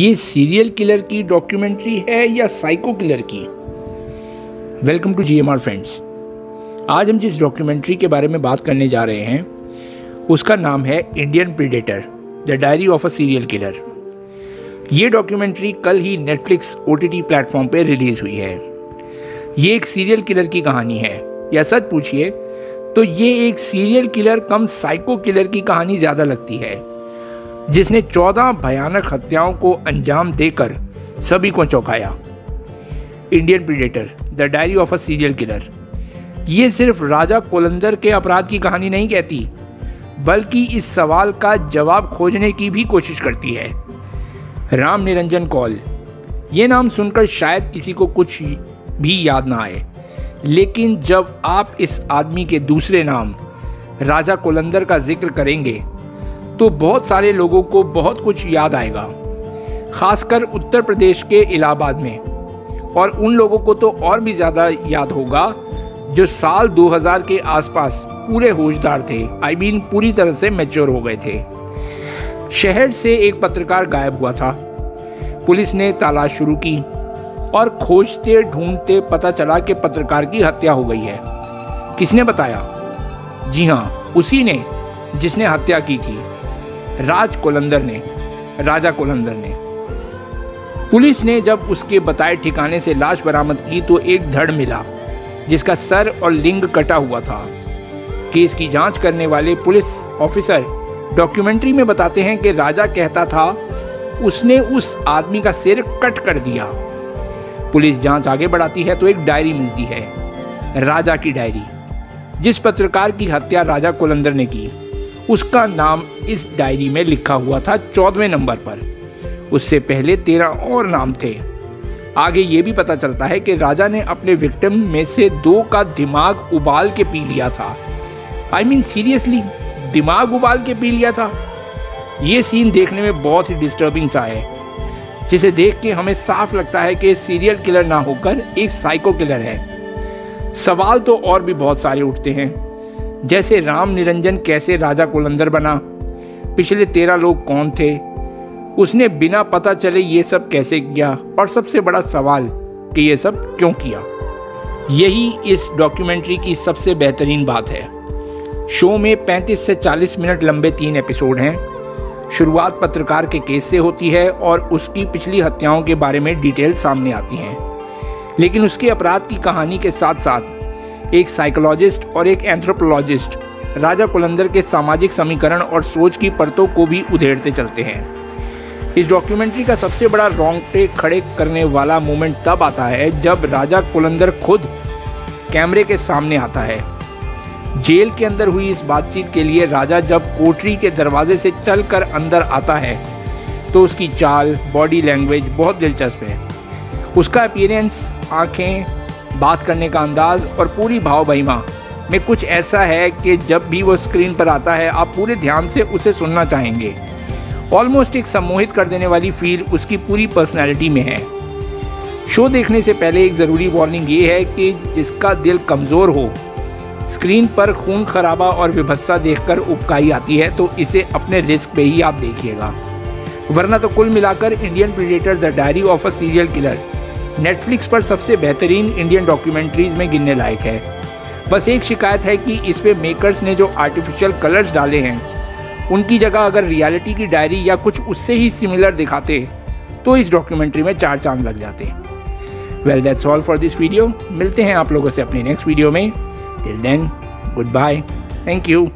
ये serial killer की documentary है या साइको किलर की? Welcome to GMR friends. आज हम जिस डॉक्यूमेंट्री के बारे में बात करने जा रहे हैं उसका नाम है Indian predator the diary of a serial killer. ये डॉक्यूमेंट्री कल ही नेटफ्लिक्स OTT प्लेटफॉर्म पे रिलीज़ हुई है। ये एक सीरियल किलर की कहानी है, या सच पूछिए तो ये एक सीरियल किलर कम साइको किलर की कहानी ज़्यादा लगती है, जिसने 14 भयानक हत्याओं को अंजाम देकर सभी को चौंकाया। Indian predator the diary of a serial killer ये सिर्फ राजा कोलंदर के अपराध की कहानी नहीं कहती, बल्कि इस सवाल का जवाब खोजने की भी कोशिश करती है। राम निरंजन कौल, ये नाम सुनकर शायद किसी को कुछ भी याद ना आए, लेकिन जब आप इस आदमी के दूसरे नाम राजा कोलंदर का जिक्र करेंगे तो बहुत सारे लोगों को बहुत कुछ याद आएगा, खासकर उत्तर प्रदेश के इलाहाबाद में, और उन लोगों को तो और भी ज़्यादा याद होगा जो साल 2000 के आसपास पूरे होशदार थे, पूरी तरह से मैच्योर हो गए थे। शहर से एक पत्रकार गायब हुआ था। पुलिस ने तलाश शुरू की और खोजते ढूंढते पता चला कि पत्रकार की हत्या हो गई है। किसने बताया? जी हाँ, उसी ने जिसने हत्या की थी, राजा कोलंदर ने। पुलिस ने जब उसके बताए ठिकाने से लाश बरामद की तो एक धड़ मिला जिसका सर और लिंग कटा हुआ था। केस की जांच करने वाले पुलिस ऑफिसर डॉक्यूमेंट्री में बताते हैं कि राजा कहता था उसने उस आदमी का सिर कट कर दिया। पुलिस जांच आगे बढ़ाती है तो एक डायरी मिलती है, राजा की डायरी। जिस पत्रकार की हत्या राजा कोलंदर ने की उसका नाम इस डायरी में लिखा हुआ था 14वें नंबर पर। उससे पहले 13 और नाम थे। आगे ये भी पता चलता है कि राजा ने अपने विक्टिम में से 2 का दिमाग उबाल के पी लिया था। सीरियसली, दिमाग उबाल के पी लिया था। ये सीन देखने में बहुत ही डिस्टर्बिंग सा है, जिसे देख के हमें साफ लगता है कि सीरियल किलर ना होकर एक साइको किलर है। सवाल तो और भी बहुत सारे उठते हैं, जैसे राम निरंजन कैसे राजा कोलंदर बना, पिछले 13 लोग कौन थे, उसने बिना पता चले ये सब कैसे किया, और सबसे बड़ा सवाल कि ये सब क्यों किया। यही इस डॉक्यूमेंट्री की सबसे बेहतरीन बात है। शो में 35 से 40 मिनट लंबे 3 एपिसोड हैं। शुरुआत पत्रकार के केस से होती है और उसकी पिछली हत्याओं के बारे में डिटेल सामने आती हैं, लेकिन उसके अपराध की कहानी के साथ साथ एक साइकोलॉजिस्ट और एक एंथ्रोपोलॉजिस्ट राजा कोलंदर के सामाजिक समीकरण और सोच की परतों को भी उधेड़ते चलते हैं। इस डॉक्यूमेंट्री का सबसे बड़ा रोंगटे खड़े करने वाला मोमेंट तब आता है जब राजा कोलंदर खुद कैमरे के सामने आता है। जेल के अंदर हुई इस बातचीत के लिए राजा जब कोठरी के दरवाजे से चलकर अंदर आता है तो उसकी चाल, बॉडी लैंग्वेज बहुत दिलचस्प है। उसका अपीयरेंस, आंखें, बात करने का अंदाज और पूरी भाव भंगिमा में कुछ ऐसा है कि जब भी वो स्क्रीन पर आता है आप पूरे ध्यान से उसे सुनना चाहेंगे। ऑलमोस्ट एक सम्मोहित कर देने वाली फील उसकी पूरी पर्सनैलिटी में है। शो देखने से पहले एक ज़रूरी वार्निंग ये है कि जिसका दिल कमज़ोर हो, स्क्रीन पर खून खराबा और विभत्सा देखकर उबकाई आती है तो इसे अपने रिस्क पे ही आप देखिएगा, वरना तो कुल मिलाकर Indian predator the diary of a serial killer Netflix पर सबसे बेहतरीन इंडियन डॉक्यूमेंट्रीज में गिनने लायक है। बस एक शिकायत है कि इस पे मेकर्स ने जो आर्टिफिशियल कलर्स डाले हैं उनकी जगह अगर रियलिटी की डायरी या कुछ उससे ही सिमिलर दिखाते तो इस डॉक्यूमेंट्री में 4 चांद लग जाते। Well, that's all for this video. मिलते हैं आप लोगों से अपनी नेक्स्ट वीडियो में। Till then, good bye, thank you.